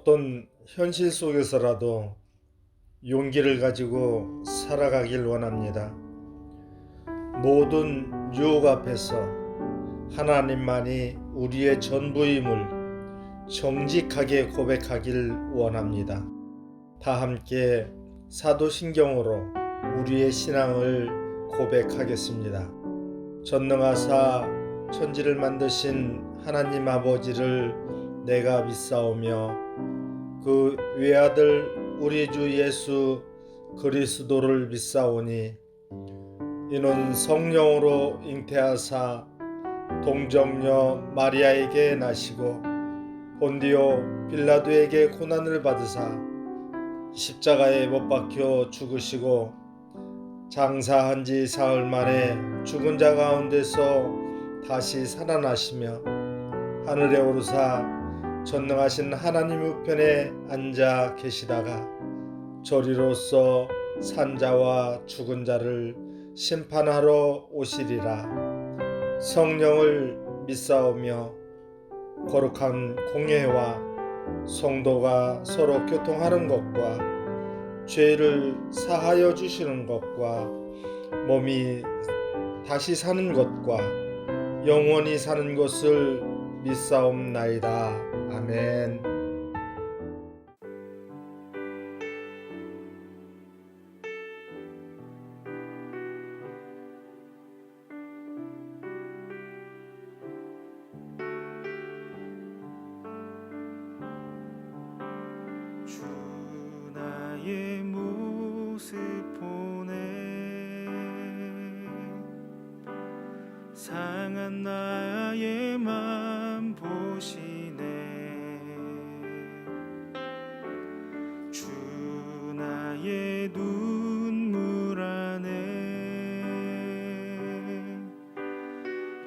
어떤 현실 속에서라도 용기를 가지고 살아가길 원합니다. 모든 유혹 앞에서 하나님만이 우리의 전부임을 정직하게 고백하길 원합니다. 다 함께 사도신경으로 우리의 신앙을 고백하겠습니다. 전능하사 천지를 만드신 하나님 아버지를 내가 믿사오며 그 외아들 우리 주 예수 그리스도를 믿사오니 이는 성령으로 잉태하사 동정녀 마리아에게 나시고 본디오 빌라도에게 고난을 받으사 십자가에 못 박혀 죽으시고 장사한 지 사흘 만에 죽은 자 가운데서 다시 살아나시며 하늘에 오르사 전능하신 하나님 우편에 앉아 계시다가 저리로서 산자와 죽은 자를 심판하러 오시리라. 성령을 믿사오며 거룩한 공예와 성도가 서로 교통하는 것과 죄를 사하여 주시는 것과 몸이 다시 사는 것과 영원히 사는 것을 믿사옵나이다. 아멘. 주 나의 모습 보네 상한 나의 맘 보시네 주 나의 눈물 안에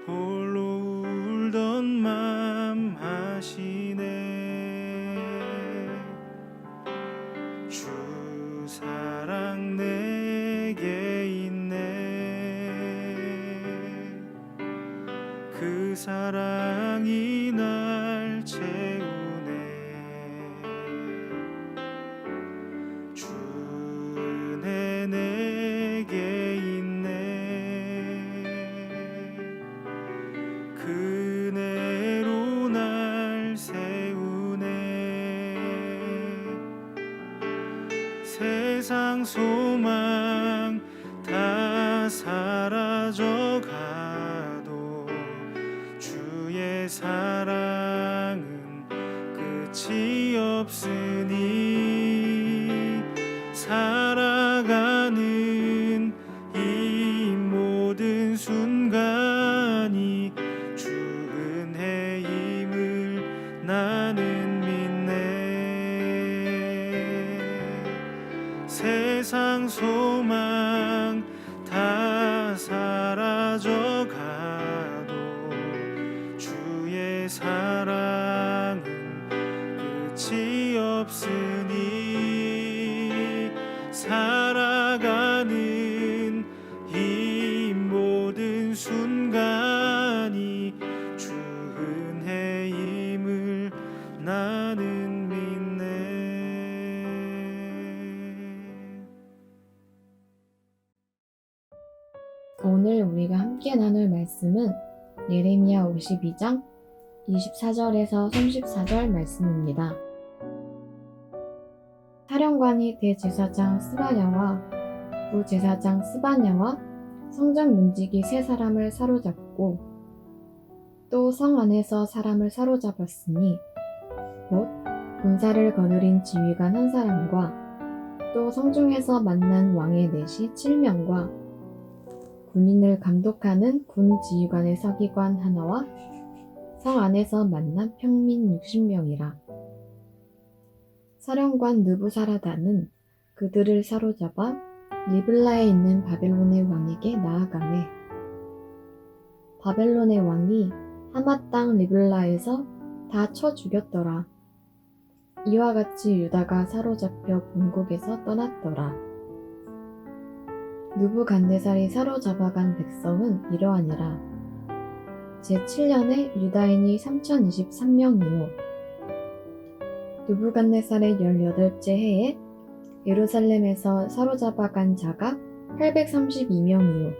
홀로 울던 맘 하시네 주 사랑 내게 있네 그 사랑이 날 채우네 주 은혜 내게 있네 그 은혜로 날 세우네 세상 소망 다 사라져가도 주의 사랑은 끝이 없으니 살아가는 이 모든 순간이 주 은혜임을 나는 믿네 세상 소망 다 사라져가도 주의 사랑은 끝이 없으니 살아가는 이 모든 순간이 주 은혜임을 나는 믿네. 오늘 우리가 함께 나눌 말씀은 예레미야 52장 24절에서 34절 말씀입니다. 사령관이 대제사장 스바냐와 부제사장 스바냐와 성전 문지기 세 사람을 사로잡고 또 성 안에서 사람을 사로잡았으니 곧 군사를 거느린 지휘관 한 사람과 또 성중에서 만난 왕의 내시 7명과 군인을 감독하는 군 지휘관의 서기관 하나와 성 안에서 만난 평민 60명이라. 사령관 느부사라단은 그들을 사로잡아 리블라에 있는 바벨론의 왕에게 나아가매 바벨론의 왕이 하맛 땅 리블라에서 다 쳐 죽였더라. 이와 같이 유다가 사로잡혀 본국에서 떠났더라. 느부갓네살이 사로잡아간 백성은 이러하니라. 제7년에 유다인이 3023명이요 느부갓네살의 18째 해에 예루살렘에서 사로잡아간 자가 832명이요.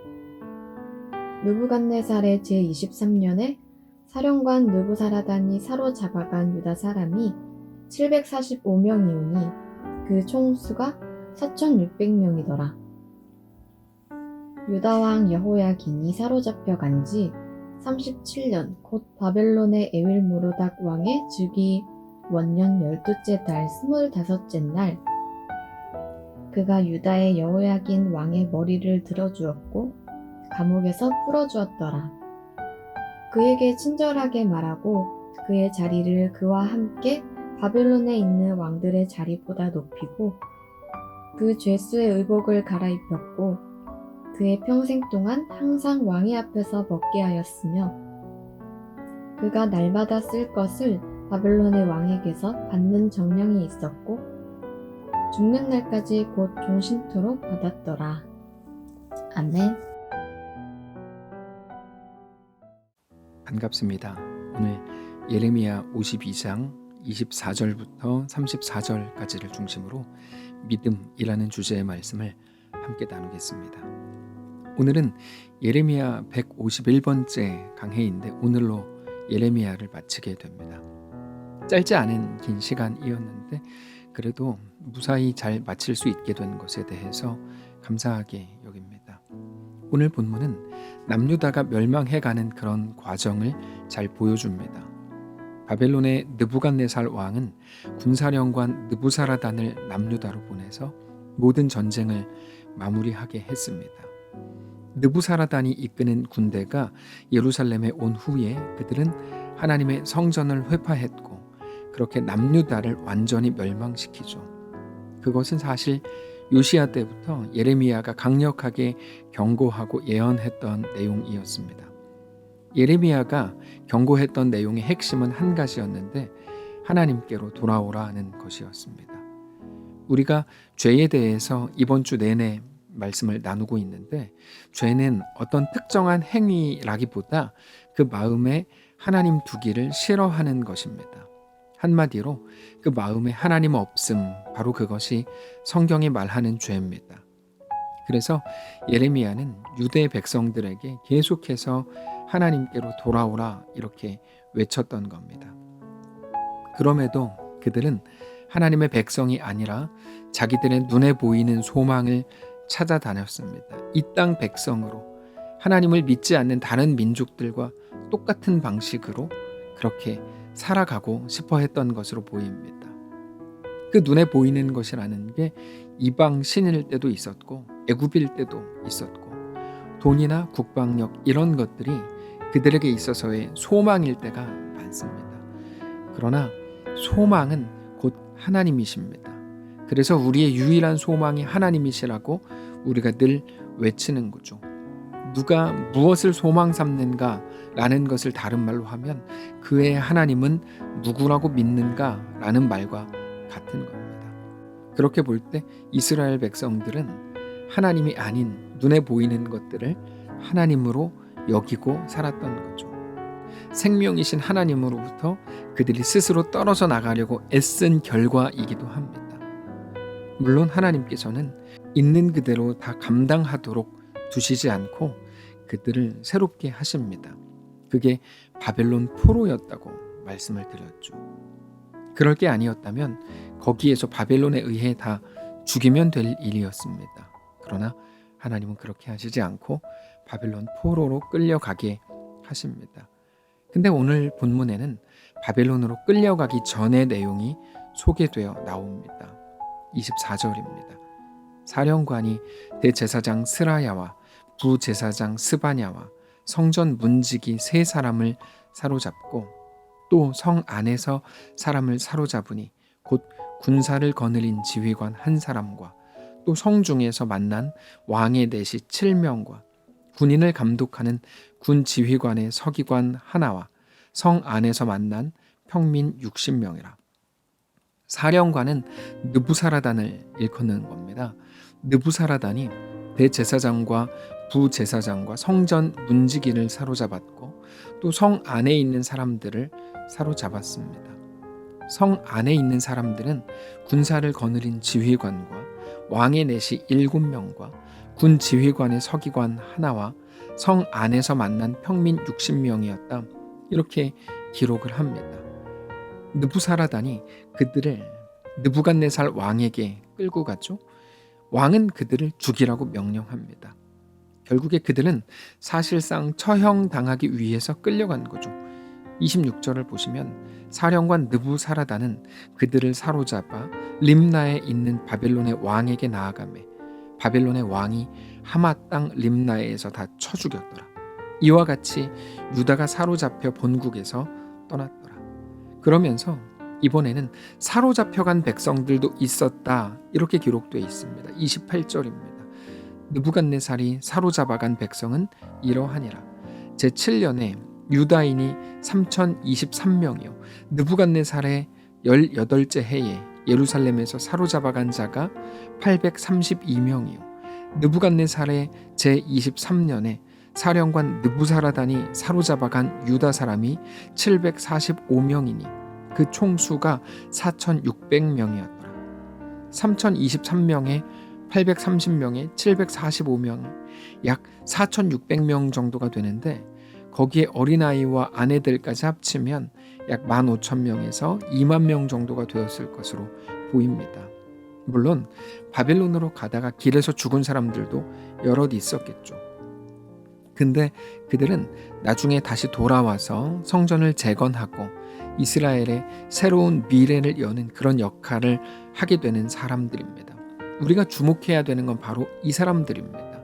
느부갓네살의 제23년에 사령관 느부사라단이 사로잡아간 유다 사람이 745명이오니 그 총수가 4600명이더라. 유다왕 여호야긴이 사로잡혀간 지 37년 곧 바벨론의 에윌무로닥 왕의 즉위 원년 12째 달 25째 날 그가 유다의 여호야긴 왕의 머리를 들어주었고 감옥에서 풀어주었더라. 그에게 친절하게 말하고 그의 자리를 그와 함께 바벨론에 있는 왕들의 자리보다 높이고 그 죄수의 의복을 갈아입혔고 그의 평생 동안 항상 왕의 앞에서 먹게 하였으며 그가 날마다 쓸 것을 바벨론의 왕에게서 받는 정령이 있었고 죽는 날까지 곧 종신토록 받았더라. 아멘. 반갑습니다. 오늘 예레미야 52장 24절부터 34절까지를 중심으로 믿음이라는 주제의 말씀을 함께 나누겠습니다. 오늘은 예레미야 151번째 강해인데 오늘로 예레미야를 마치게 됩니다. 짧지 않은 긴 시간이었는데 그래도 무사히 잘 마칠 수 있게 된 것에 대해서 감사하게 여깁니다. 오늘 본문은 남유다가 멸망해가는 그런 과정을 잘 보여줍니다. 바벨론의 느부갓네살 왕은 군사령관 느부사라단을 남유다로 보내서 모든 전쟁을 마무리하게 했습니다. 느부사라단이 이끄는 군대가 예루살렘에 온 후에 그들은 하나님의 성전을 회파했고 그렇게 남유다를 완전히 멸망시키죠. 그것은 사실 요시야 때부터 예레미야가 강력하게 경고하고 예언했던 내용이었습니다. 예레미야가 경고했던 내용의 핵심은 한 가지였는데 하나님께로 돌아오라 하는 것이었습니다. 우리가 죄에 대해서 이번 주 내내 말씀을 나누고 있는데 죄는 어떤 특정한 행위라기보다 그 마음에 하나님 두기를 싫어하는 것입니다. 한마디로 그 마음에 하나님 없음, 바로 그것이 성경이 말하는 죄입니다. 그래서 예레미야는 유대 백성들에게 계속해서 하나님께로 돌아오라 이렇게 외쳤던 겁니다. 그럼에도 그들은 하나님의 백성이 아니라 자기들의 눈에 보이는 소망을 찾아다녔습니다. 이 땅 백성으로 하나님을 믿지 않는 다른 민족들과 똑같은 방식으로 그렇게 살아가고 싶어 했던 것으로 보입니다. 그 눈에 보이는 것이라는 게 이방 신일 때도 있었고 애굽일 때도 있었고 돈이나 국방력 이런 것들이 그들에게 있어서의 소망일 때가 많습니다. 그러나 소망은 곧 하나님이십니다. 그래서 우리의 유일한 소망이 하나님이시라고 우리가 늘 외치는 거죠. 누가 무엇을 소망 삼는가 라는 것을 다른 말로 하면 그의 하나님은 누구라고 믿는가 라는 말과 같은 겁니다. 그렇게 볼 때 이스라엘 백성들은 하나님이 아닌 눈에 보이는 것들을 하나님으로 여기고 살았던 거죠. 생명이신 하나님으로부터 그들이 스스로 떨어져 나가려고 애쓴 결과이기도 합니다. 물론 하나님께서는 있는 그대로 다 감당하도록 두시지 않고 그들을 새롭게 하십니다. 그게 바벨론 포로였다고 말씀을 드렸죠. 그럴 게 아니었다면 거기에서 바벨론에 의해 다 죽이면 될 일이었습니다. 그러나 하나님은 그렇게 하시지 않고 바벨론 포로로 끌려가게 하십니다. 근데 오늘 본문에는 바벨론으로 끌려가기 전의 내용이 소개되어 나옵니다. 24절입니다. 사령관이 대제사장 스라야와 부제사장 스바냐와 성전 문지기 3사람을 사로잡고 또 성 안에서 사람을 사로잡으니 곧 군사를 거느린 지휘관 1사람과 또 성중에서 만난 왕의 내시 7명과 군인을 감독하는 군 지휘관의 서기관 하나와 성 안에서 만난 평민 60명이라. 사령관은 느부사라단을 일컫는 겁니다. 느부사라단이 대제사장과 부제사장과 성전 문지기를 사로잡았고 또 성 안에 있는 사람들을 사로잡았습니다. 성 안에 있는 사람들은 군사를 거느린 지휘관과 왕의 내시 7명과 군 지휘관의 서기관 하나와 성 안에서 만난 평민 60명이었다. 이렇게 기록을 합니다. 느부사라단이 그들을 느부갓네살 왕에게 끌고 갔죠. 왕은 그들을 죽이라고 명령합니다. 결국에 그들은 사실상 처형당하기 위해서 끌려간 거죠. 26절을 보시면 사령관 느부사라단은 그들을 사로잡아 림나에 있는 바벨론의 왕에게 나아가매 바벨론의 왕이 하맛 땅 림나에서 다 쳐 죽였더라. 이와 같이 유다가 사로잡혀 본국에서 떠났더라. 그러면서 이번에는 사로잡혀간 백성들도 있었다. 이렇게 기록되어 있습니다. 28절입니다. 느부갓네살이 사로잡아간 백성은 이러하니라. 제7년에 유다인이 3023명이요 느부갓네살의 18째 해에 예루살렘에서 사로잡아간 자가 832명이요 느부갓네살의 제23년에 사령관 느부사라단이 사로잡아간 유다 사람이 745명이니 그 총수가 4600명이었더라. 3023명에 830명에 745명 약 4600명 정도가 되는데 거기에 어린아이와 아내들까지 합치면 약 15,000명에서 2만 명 정도가 되었을 것으로 보입니다. 물론 바벨론으로 가다가 길에서 죽은 사람들도 여럿 있었겠죠. 근데 그들은 나중에 다시 돌아와서 성전을 재건하고 이스라엘의 새로운 미래를 여는 그런 역할을 하게 되는 사람들입니다. 우리가 주목해야 되는 건 바로 이 사람들입니다.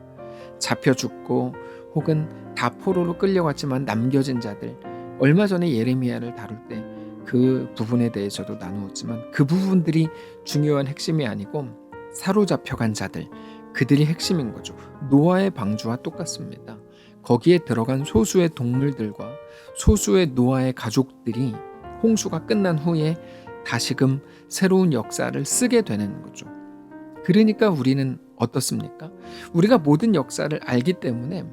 잡혀 죽고 혹은 다 포로로 끌려갔지만 남겨진 자들, 얼마 전에 예레미야를 다룰 때 그 부분에 대해서도 나누었지만 그 부분들이 중요한 핵심이 아니고 사로잡혀간 자들, 그들이 핵심인 거죠. 노아의 방주와 똑같습니다. 거기에 들어간 소수의 동물들과 소수의 노아의 가족들이 홍수가 끝난 후에 다시금 새로운 역사를 쓰게 되는 거죠. 그러니까 우리는 어떻습니까? 우리가 모든 역사를 알기 때문에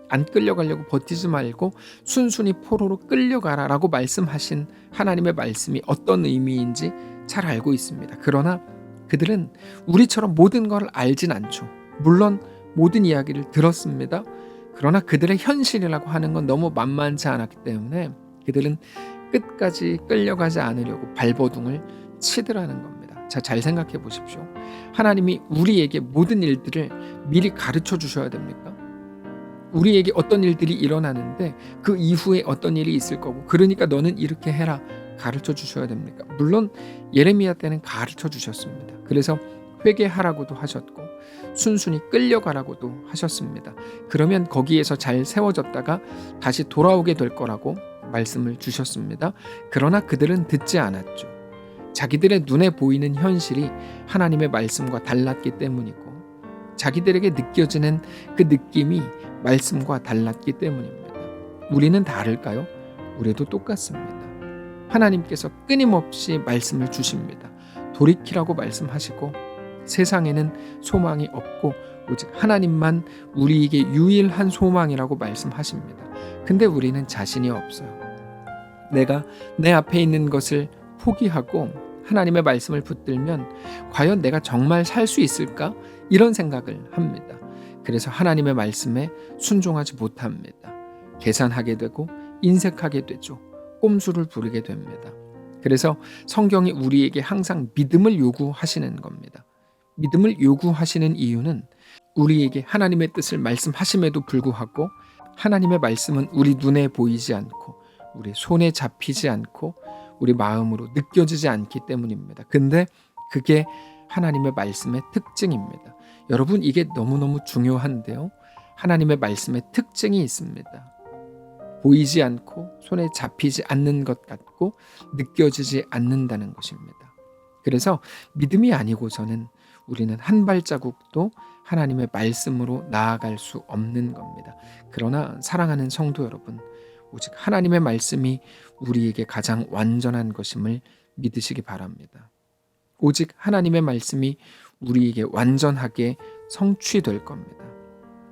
안 끌려가려고 버티지 말고 순순히 포로로 끌려가라 라고 말씀하신 하나님의 말씀이 어떤 의미인지 잘 알고 있습니다. 그러나 그들은 우리처럼 모든 걸 알진 않죠. 물론 모든 이야기를 들었습니다. 그러나 그들의 현실이라고 하는 건 너무 만만치 않았기 때문에 그들은 끝까지 끌려가지 않으려고 발버둥을 치더라는 겁니다. 자, 잘 생각해 보십시오. 하나님이 우리에게 모든 일들을 미리 가르쳐 주셔야 됩니까? 우리에게 어떤 일들이 일어나는데 그 이후에 어떤 일이 있을 거고 그러니까 너는 이렇게 해라 가르쳐 주셔야 됩니까? 물론 예레미야 때는 가르쳐 주셨습니다. 그래서 회개하라고도 하셨고 순순히 끌려가라고도 하셨습니다. 그러면 거기에서 잘 세워졌다가 다시 돌아오게 될 거라고 말씀을 주셨습니다. 그러나 그들은 듣지 않았죠. 자기들의 눈에 보이는 현실이 하나님의 말씀과 달랐기 때문이고 자기들에게 느껴지는 그 느낌이 말씀과 달랐기 때문입니다. 우리는 다를까요? 우리도 똑같습니다. 하나님께서 끊임없이 말씀을 주십니다. 돌이키라고 말씀하시고 세상에는 소망이 없고 오직 하나님만 우리에게 유일한 소망이라고 말씀하십니다. 근데 우리는 자신이 없어요. 내가 내 앞에 있는 것을 포기하고 하나님의 말씀을 붙들면 과연 내가 정말 살 수 있을까? 이런 생각을 합니다. 그래서 하나님의 말씀에 순종하지 못합니다. 계산하게 되고 인색하게 되죠. 꼼수를 부리게 됩니다. 그래서 성경이 우리에게 항상 믿음을 요구하시는 겁니다. 믿음을 요구하시는 이유는 우리에게 하나님의 뜻을 말씀하심에도 불구하고 하나님의 말씀은 우리 눈에 보이지 않고 우리 손에 잡히지 않고 우리 마음으로 느껴지지 않기 때문입니다. 근데 그게 하나님의 말씀의 특징입니다. 여러분 이게 너무너무 중요한데요. 하나님의 말씀의 특징이 있습니다. 보이지 않고 손에 잡히지 않는 것 같고 느껴지지 않는다는 것입니다. 그래서 믿음이 아니고서는 우리는 한 발자국도 하나님의 말씀으로 나아갈 수 없는 겁니다. 그러나 사랑하는 성도 여러분, 오직 하나님의 말씀이 우리에게 가장 완전한 것임을 믿으시기 바랍니다. 오직 하나님의 말씀이 우리에게 완전하게 성취될 겁니다.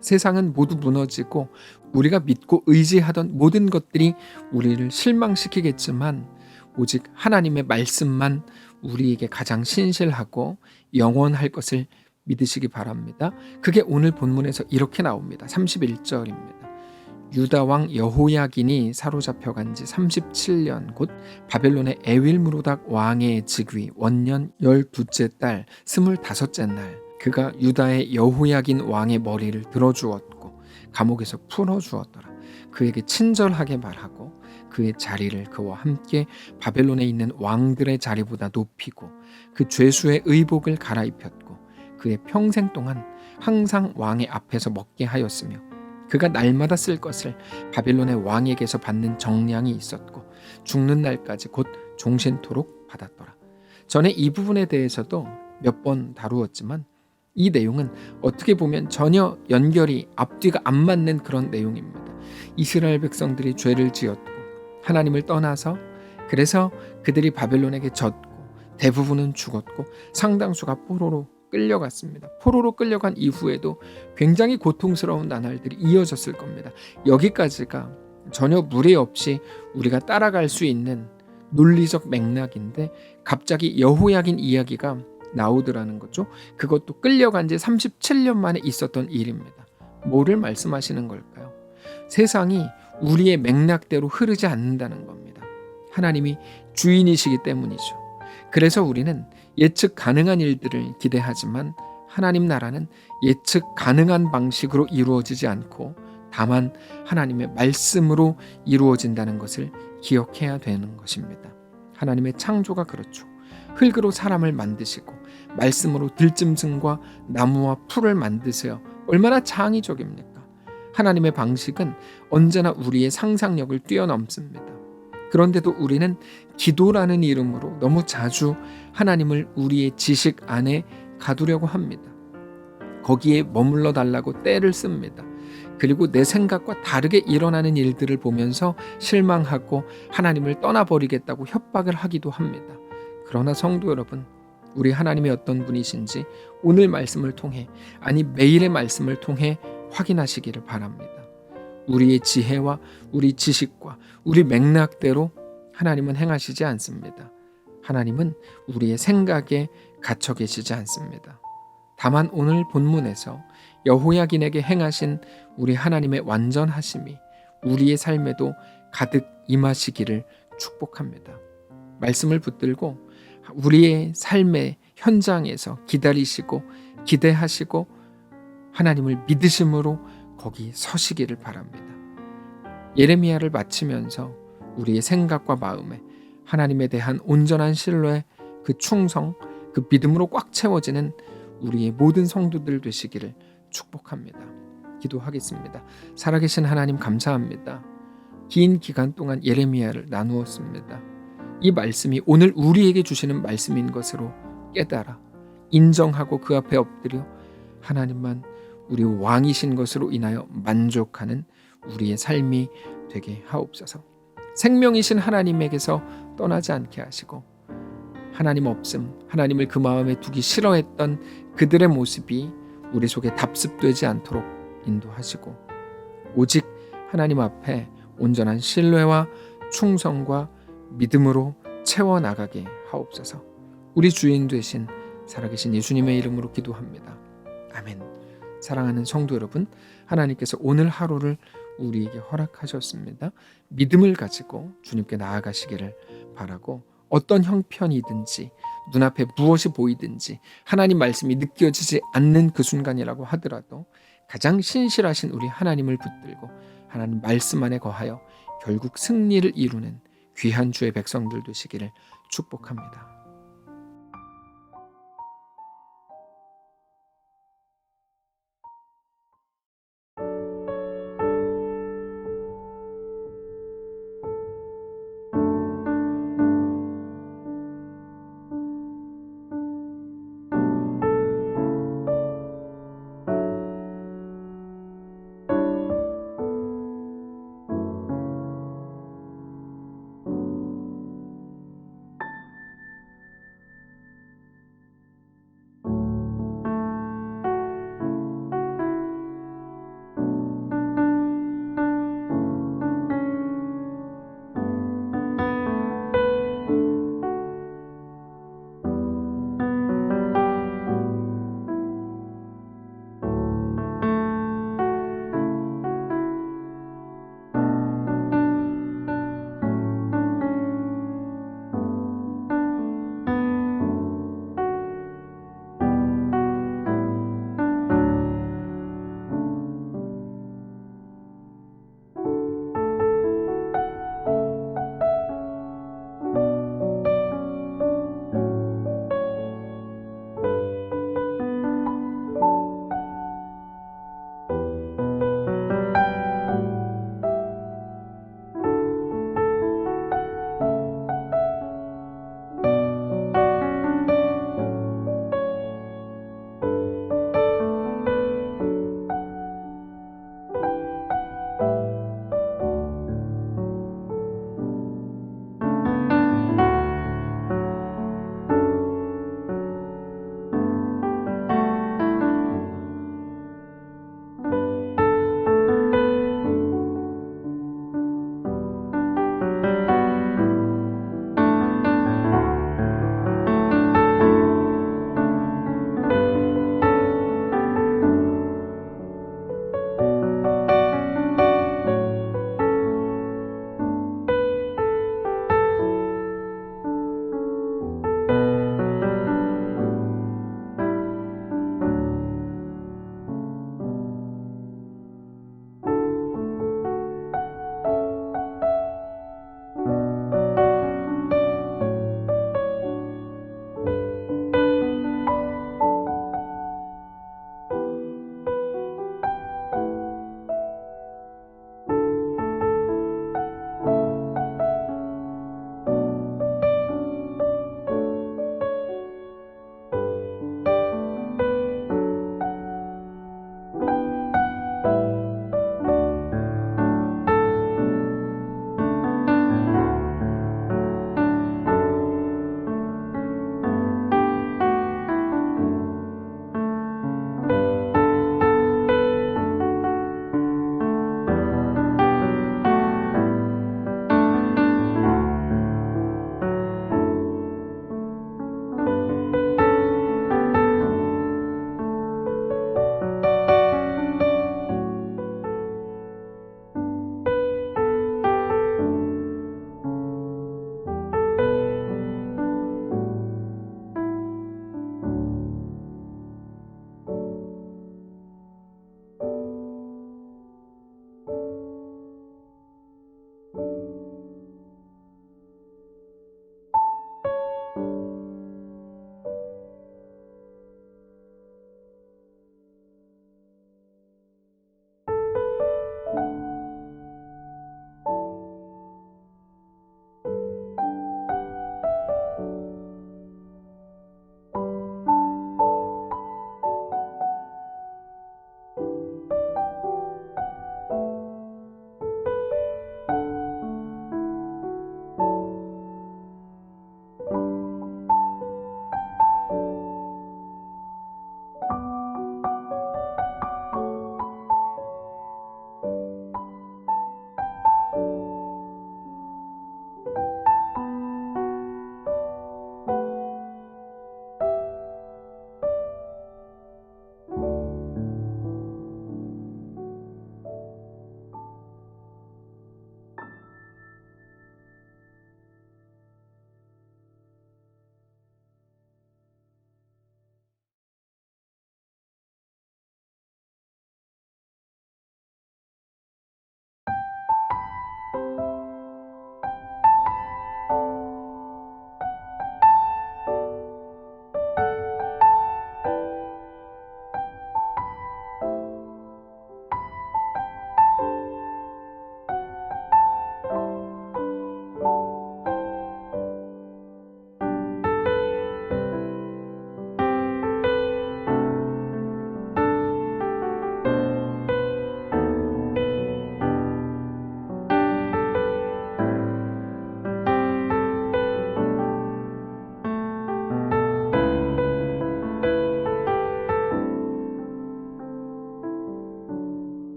세상은 모두 무너지고 우리가 믿고 의지하던 모든 것들이 우리를 실망시키겠지만 오직 하나님의 말씀만 우리에게 가장 신실하고 영원할 것을 믿으시기 바랍니다. 그게 오늘 본문에서 이렇게 나옵니다. 31절입니다. 유다 왕 여호야긴이 사로잡혀간 지 37년 곧 바벨론의 에윌므로닥 왕의 즉위 원년 12째 달 25째 날 그가 유다의 여호야긴 왕의 머리를 들어주었고 감옥에서 풀어주었더라. 그에게 친절하게 말하고 그의 자리를 그와 함께 바벨론에 있는 왕들의 자리보다 높이고 그 죄수의 의복을 갈아입혔고 그의 평생 동안 항상 왕의 앞에서 먹게 하였으며 그가 날마다 쓸 것을 바벨론의 왕에게서 받는 정량이 있었고 죽는 날까지 곧 종신토록 받았더라. 전에 이 부분에 대해서도 몇 번 다루었지만 이 내용은 어떻게 보면 전혀 연결이 앞뒤가 안 맞는 그런 내용입니다. 이스라엘 백성들이 죄를 지었고 하나님을 떠나서 그래서 그들이 바벨론에게 졌고 대부분은 죽었고 상당수가 포로로 끌려갔습니다. 포로로 끌려간 이후에도 굉장히 고통스러운 나날들이 이어졌을 겁니다. 여기까지가 전혀 무리 없이 우리가 따라갈 수 있는 논리적 맥락인데 갑자기 여호야긴 이야기가 나오더라는 거죠. 그것도 끌려간 지 37년 만에 있었던 일입니다. 뭐를 말씀하시는 걸까요? 세상이 우리의 맥락대로 흐르지 않는다는 겁니다. 하나님이 주인이시기 때문이죠. 그래서 우리는 예측 가능한 일들을 기대하지만 하나님 나라는 예측 가능한 방식으로 이루어지지 않고 다만 하나님의 말씀으로 이루어진다는 것을 기억해야 되는 것입니다. 하나님의 창조가 그렇죠. 흙으로 사람을 만드시고 말씀으로 들짐승과 나무와 풀을 만드세요. 얼마나 창의적입니까? 하나님의 방식은 언제나 우리의 상상력을 뛰어넘습니다. 그런데도 우리는 기도라는 이름으로 너무 자주 하나님을 우리의 지식 안에 가두려고 합니다. 거기에 머물러 달라고 때를 씁니다. 그리고 내 생각과 다르게 일어나는 일들을 보면서 실망하고 하나님을 떠나버리겠다고 협박을 하기도 합니다. 그러나 성도 여러분, 우리 하나님이 어떤 분이신지 오늘 말씀을 통해 아니 매일의 말씀을 통해 확인하시기를 바랍니다. 우리의 지혜와 우리 지식과 우리 맥락대로 하나님은 행하시지 않습니다. 하나님은 우리의 생각에 갇혀 계시지 않습니다. 다만 오늘 본문에서 여호야긴에게 행하신 우리 하나님의 완전하심이 우리의 삶에도 가득 임하시기를 축복합니다. 말씀을 붙들고 우리의 삶의 현장에서 기다리시고 기대하시고 하나님을 믿으심으로 거기 서시기를 바랍니다. 예레미야를 마치면서 우리의 생각과 마음에 하나님에 대한 온전한 신뢰, 그 충성, 그 믿음으로 꽉 채워지는 우리의 모든 성도들 되시기를 축복합니다. 기도하겠습니다. 살아계신 하나님 감사합니다. 긴 기간 동안 예레미야를 나누었습니다. 이 말씀이 오늘 우리에게 주시는 말씀인 것으로 깨달아 인정하고 그 앞에 엎드려 하나님만 우리 왕이신 것으로 인하여 만족하는 우리의 삶이 되게 하옵소서. 생명이신 하나님에게서 떠나지 않게 하시고 하나님 없음, 하나님을 그 마음에 두기 싫어했던 그들의 모습이 우리 속에 답습되지 않도록 인도하시고 오직 하나님 앞에 온전한 신뢰와 충성과 믿음으로 채워나가게 하옵소서. 우리 주인 되신 살아계신 예수님의 이름으로 기도합니다. 아멘. 사랑하는 성도 여러분, 하나님께서 오늘 하루를 우리에게 허락하셨습니다. 믿음을 가지고 주님께 나아가시기를 바라고 어떤 형편이든지 눈앞에 무엇이 보이든지 하나님 말씀이 느껴지지 않는 그 순간이라고 하더라도 가장 신실하신 우리 하나님을 붙들고 하나님 말씀 안에 거하여 결국 승리를 이루는 귀한 주의 백성들 되시기를 축복합니다.